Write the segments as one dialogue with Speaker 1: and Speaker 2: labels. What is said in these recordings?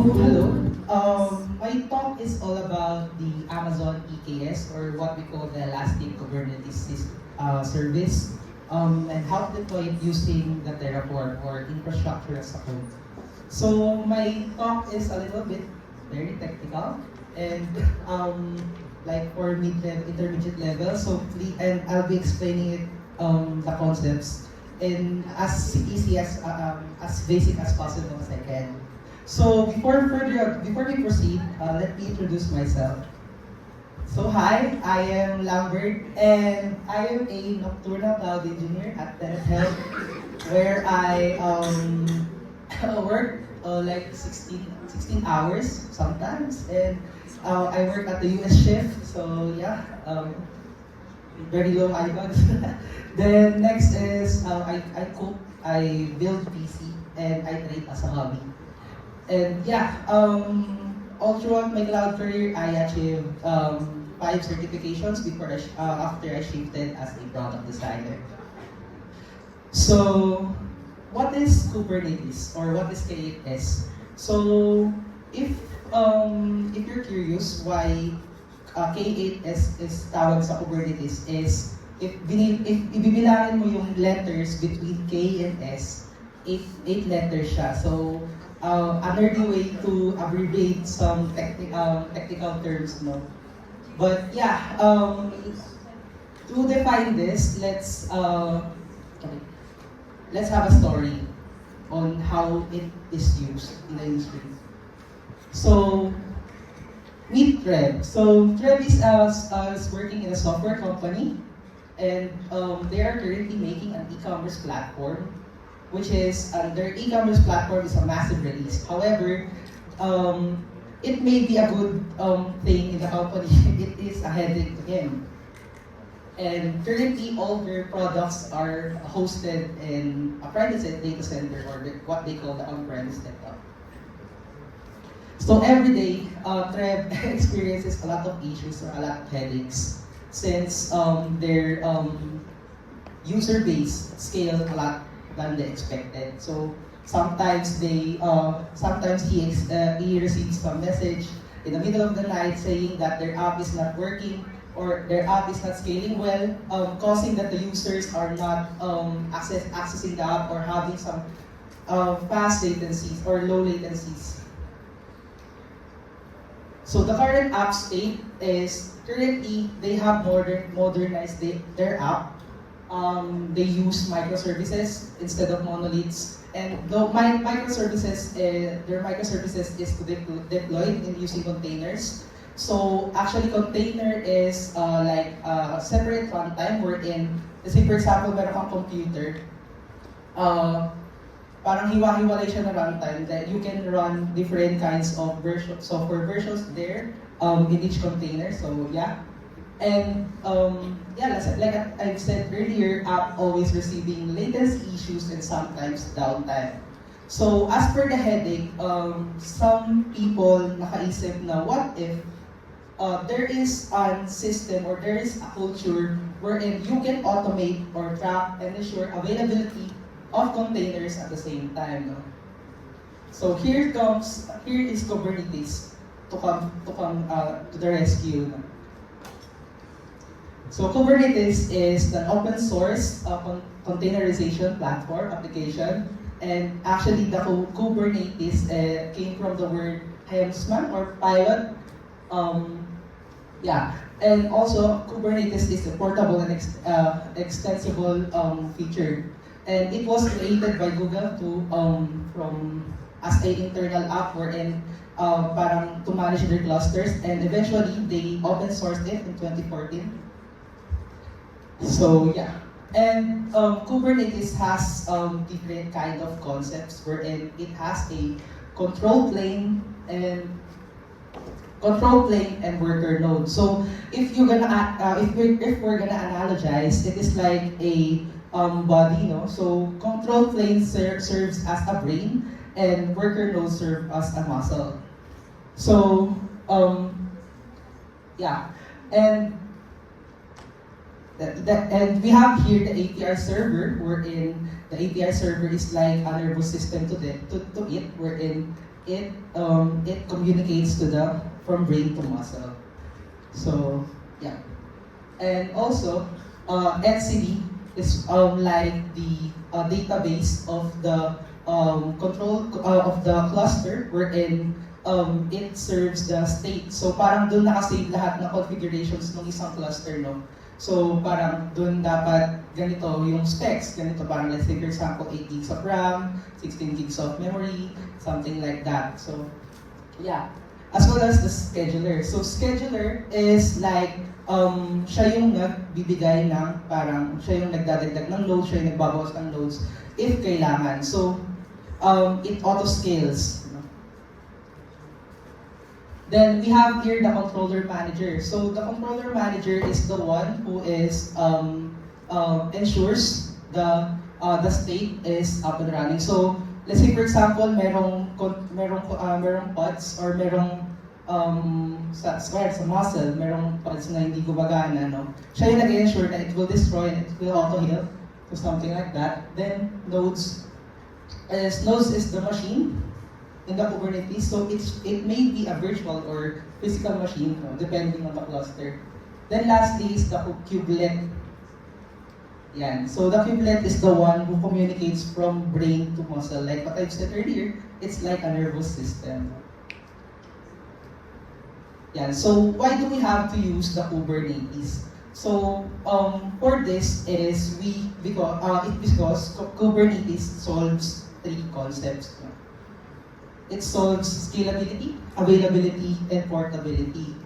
Speaker 1: Hello. My talk is all about the Amazon EKS, or what we call the Elastic Kubernetes Service, and how to deploy it using the Terraform or infrastructure as a code. So my talk is a little bit very technical and like for mid-level, intermediate level. So and I'll be explaining it the concepts in as easy as basic as possible as I can. So before we proceed, let me introduce myself. So hi, I am Lambert, and I am a nocturnal cloud engineer at Tenet Health, where I work like 16 hours sometimes, and I work at the US shift. So yeah, very low IBANs. Then next is I cook, I build PC, and I trade as a hobby. And yeah, all throughout my cloud career, I achieved 5 certifications after I shifted as a product designer. So, what is Kubernetes or what is K8s? So, if you're curious why K8s is tawag sa Kubernetes is if ibibilangin mo yung letters between K and S, eight letters siya. So, another way to abbreviate some technical terms, no? But yeah, to define this, let's have a story on how it is used in the industry. So, meet Trev. So, Trev is working in a software company, and they are currently making an e-commerce platform, which is their e-commerce platform is a massive release. However, it may be a good thing in the company. It is a headache to him. And currently, all their products are hosted in a private data center, or what they call the on-premise setup. So every day, Trev experiences a lot of issues or a lot of headaches since their user base scaled a lot than they expected. So sometimes he receives a message in the middle of the night saying that their app is not working or their app is not scaling well, causing that the users are not accessing the app or having some fast latencies or low latencies. So the current app state is currently they have modernized their app. They use microservices instead of monoliths, and their microservices is deployed in using containers. So actually, container is like a separate runtime wherein, let's say for example, meron kang computer, parang hiwa-hiwalay siya na runtime that you can run different kinds of software versions there in each container. So yeah. And yeah, like I've said earlier, app always receiving latency issues and sometimes downtime. So as per the headache, some people nakaisip na what if there is a system or there is a culture wherein you can automate or track and ensure availability of containers at the same time. No? So here is Kubernetes to come to the rescue. No? So Kubernetes is an open source containerization platform application, and actually the Kubernetes came from the word helmsman or pilot. Yeah, and also Kubernetes is a portable and extensible feature, and it was created by Google from as an internal app wherein parang to manage their clusters, and eventually they open sourced it in 2014. So yeah, and Kubernetes has different kind of concepts wherein it has a control plane and worker node. So if you're gonna if we're gonna analogize, it is like a body, no? So control plane serves as a brain, and worker node serves as a muscle. So yeah, and and we have here the APR server, wherein the APR server is like a nervous system to it, wherein it communicates to the from brain to muscle. So yeah, and also etcd is like the database of the control of the cluster wherein it serves the state. So parang doon nakasave lahat ng configurations ng isang cluster, no? So parang doon dapat ganito yung specs, ganito parang let's say for example 8 gigs of RAM, 16 gigs of memory, something like that. So yeah, as well as the scheduler. So scheduler is like siya yung nagbibigay ng parang siya yung nagdadagdag ng loads, siya yung nagbabawas ng loads if kailangan. So it auto scales. Then we have here the controller manager. So the controller manager is the one who is ensures the state is up and running. So let's say for example, merong pods or merong sa muscle, merong pods na hindi gumagana, no? Siya yung nag-ensure na it will destroy and it will auto-heal, so something like that. Then nodes is the machine in the Kubernetes, so it may be a virtual or physical machine, no, depending on the cluster. Then lastly is the kubelet. Yan. So the kubelet is the one who communicates from brain to muscle. Like what I've said earlier, it's like a nervous system. Yan. So why do we have to use the Kubernetes? So for this is because Kubernetes solves three concepts. No? It solves scalability, availability, and portability.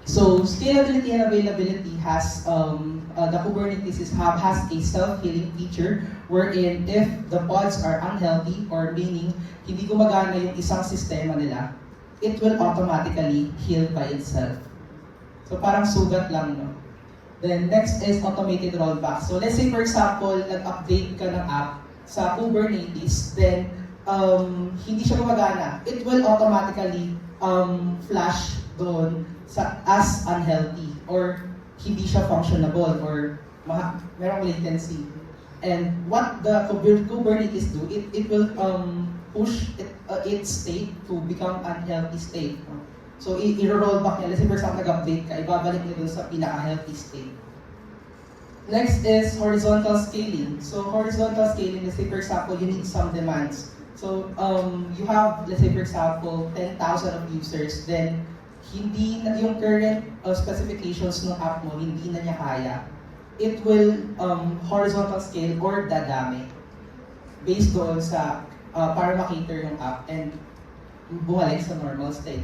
Speaker 1: So scalability and availability has the Kubernetes has a self-healing feature wherein if the pods are unhealthy or meaning hindi gumagana yung isang sistema nila, it will automatically heal by itself. So parang sugat lang, no? Then next is automated rollback. So let's say for example, nag-update ka ng app sa Kubernetes, then hindi siya gumagana, it will automatically flash doon as unhealthy or hindi siya functionable or merong latency. And what the Kubernetes do, it will push its state to become unhealthy state. No? So i-roll back niya. Let's say for example, nag-update ka, ibabalik niya doon sa pinaka-healthy state. Next is horizontal scaling. So horizontal scaling, let's say for example, you need some demands. So you have, let's say for example, 10,000 of users, then hindi na yung current specifications ng app mo, hindi na niya kaya. It will horizontal scale or dadami based doon sa para makater yung app and bumalik sa normal state.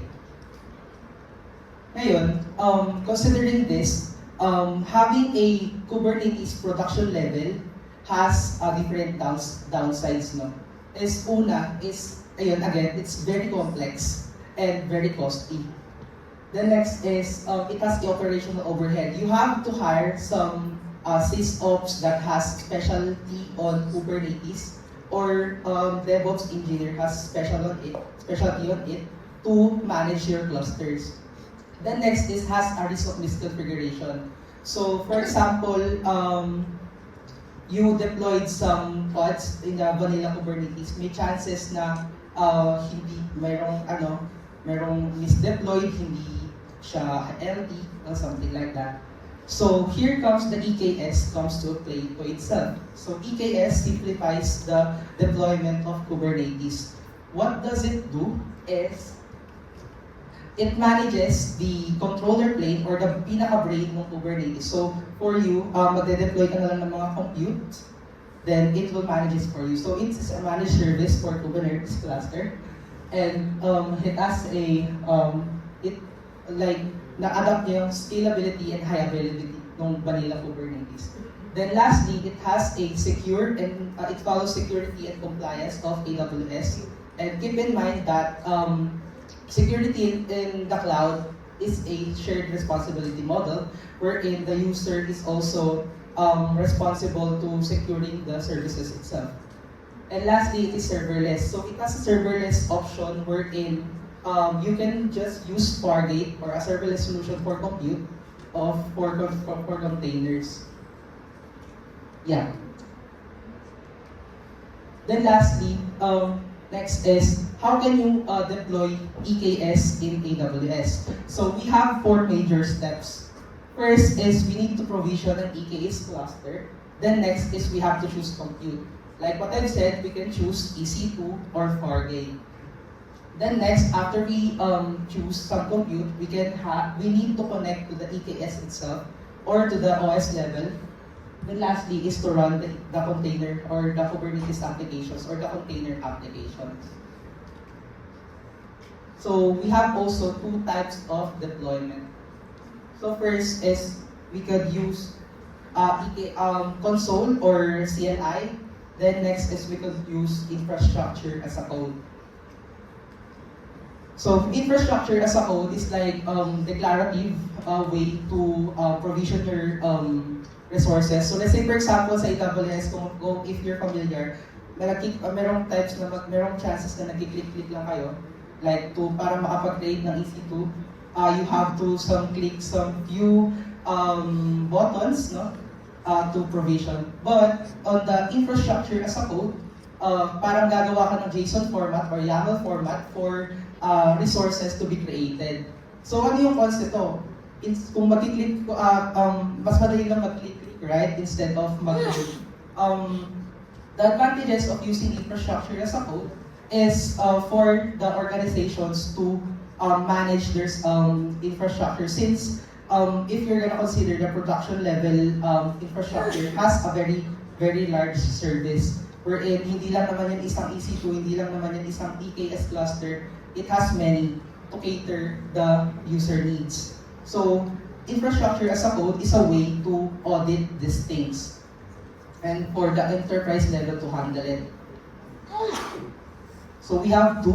Speaker 1: Ngayon, considering this, having a Kubernetes production level has different downsides, no? Ayun, again, it's very complex and very costly. The next is, it has the operational overhead. You have to hire some sysops that has specialty on Kubernetes or DevOps engineer has specialty on it to manage your clusters. The next is has a risk of misconfiguration. So for example, you deployed some pods in the vanilla Kubernetes, may chances na hindi merong misdeployed, hindi siya healthy or something like that. So here comes the EKS comes to play to itself. So EKS simplifies the deployment of Kubernetes. What does it do is it manages the controller plane or the pinaka-brain ng Kubernetes. So for you, magde-deploy ka na lang ng mga compute, then it will manage it for you. So it's a managed service for Kubernetes cluster, and it has na-adapt niya yung scalability and high availability ng vanilla Kubernetes. Then lastly, it has a secure and it follows security and compliance of AWS. And keep in mind that security in the cloud is a shared responsibility model wherein the user is also responsible to securing the services itself. And lastly, it is serverless. So it has a serverless option wherein you can just use Fargate or a serverless solution for compute for containers. Yeah. Then lastly, Next is, how can you deploy EKS in AWS? So we have 4 major steps. First is we need to provision an EKS cluster. Then next is we have to choose compute. Like what I've said, we can choose EC2 or Fargate. Then next, after we choose some compute, we need to connect to the EKS itself or to the OS level. Then lastly is to run the container or the Kubernetes applications or the container applications. So we have also 2 types of deployment. So first is we could use console or CLI. Then next is we could use infrastructure as a code. So infrastructure as a code is like declarative way to provision your resources. So let's say for example sa AWS, kung if you're familiar, merong types na merong chances na nagki-click-click lang kayo, like para makapag-create ng EC2, you have to click some few buttons, no, to provision. But on the infrastructure as a code, parang gagawa ka ng JSON format or YAML format for resources to be created. So ano yung concept to? Kung mag-click, mas madali lang mag-click, right? Instead of mag-click. The advantages of using infrastructure as a code is for the organizations to manage their infrastructure. Since if you're gonna consider the production level infrastructure has a very, very large service. Wherein hindi lang naman yan isang EC2, hindi lang naman yan isang EKS cluster, it has many to cater the user needs. So, infrastructure as a code is a way to audit these things and for the enterprise level to handle it. So we have 2.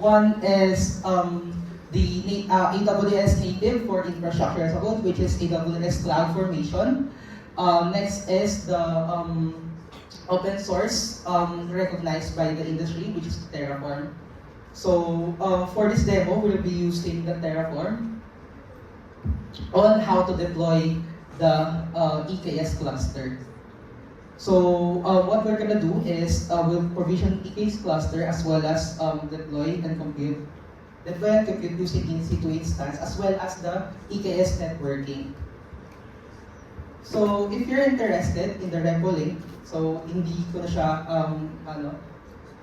Speaker 1: One is the AWS native for infrastructure as a code, which is AWS CloudFormation. Next is the open source recognized by the industry, which is Terraform. So for this demo, we'll be using the Terraform on how to deploy the EKS cluster. So what we're gonna do is we'll provision EKS cluster as well as deploy and compute using EC2 instance as well as the EKS networking. So if you're interested in the repo link, so hindi ko na siya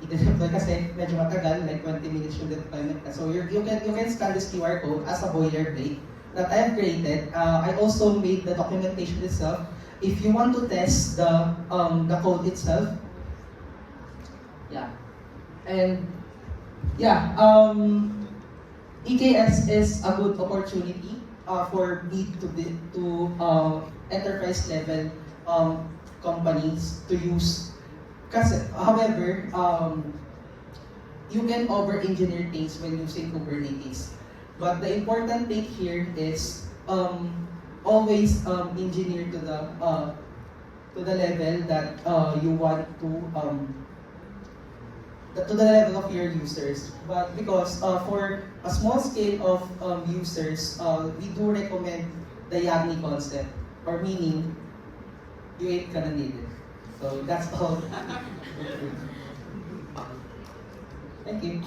Speaker 1: i-deploy kasi medyo matagal, like 20 minutes yung deployment. So you can scan this QR code as a boilerplate that I have created. I also made the documentation itself. If you want to test the code itself, yeah, and yeah, EKS is a good opportunity for mid to enterprise level companies to use. Kasi, however, you can over-engineer things when using Kubernetes. But the important thing here is always engineer to the level that you want to the level of your users. But because for a small scale of users, we do recommend the YAGNI concept, or meaning you ain't gonna need it. So that's all. Thank you.